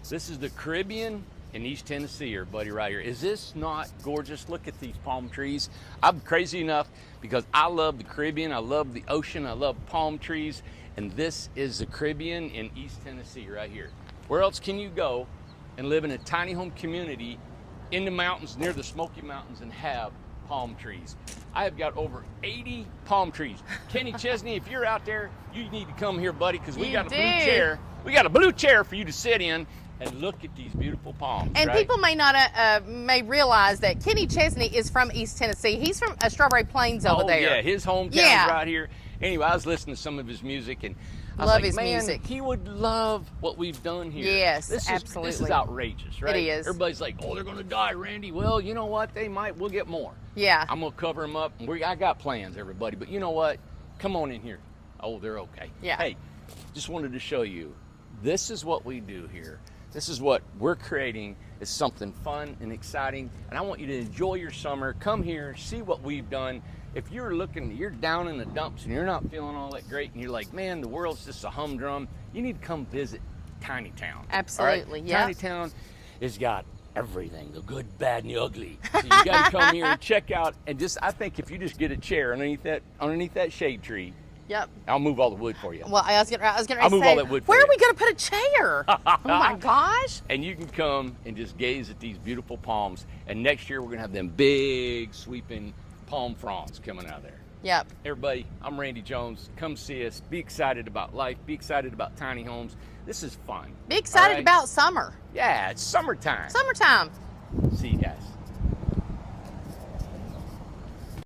This is the Caribbean in East Tennessee, everybody, right here. Is this not gorgeous? Look at these palm trees. I'm crazy enough because I love the Caribbean, I love the ocean, I love palm trees, and this is the Caribbean in East Tennessee right here. Where else can you go and live in a tiny home community in the mountains, near the Smoky Mountains, and have palm trees? I have got over 80 palm trees. Kenny Chesney, if you're out there, you need to come here, buddy, because we got a blue chair. We got a blue chair for you to sit in and look at these beautiful palms. And right? people may realize that Kenny Chesney is from East Tennessee. He's from Strawberry Plains over there. Yeah, his hometown's right here. Anyway, I was listening to some of his music, and I was Love like, his man, music. he would love what we've done here. Yes, This absolutely. is outrageous, right? It is. Everybody's like, oh, they're going to die, Randy. Well, you know what? They might. We'll get more. Yeah. I'm going to cover them up. I got plans, everybody. But you know what? Come on in here. Oh, they're okay. Yeah. Hey, just wanted to show you, this is what we do here. This is what we're creating. It's something fun and exciting, and I want you to enjoy your summer. Come here, see what we've done. If you're down in the dumps and you're not feeling all that great, and you're like, man, the world's just a humdrum, you need to come visit Tiny Town. Absolutely, right? yeah. Tiny Town has got everything, the good, bad, and the ugly. So you got to come here and check out. And I think if you just get a chair underneath that shade tree, Yep. I'll move all the wood for you. Well, I was gonna I'll say, move all that wood for where you. are we gonna put a chair? Oh my gosh! And you can come and just gaze at these beautiful palms. And next year we're gonna have them big sweeping palm fronds coming out of there. Yep. Everybody, I'm Randy Jones. Come see us. Be excited about life. Be excited about tiny homes. This is fun. Be excited all right? about summer. Yeah, it's summertime. Summertime. See you guys.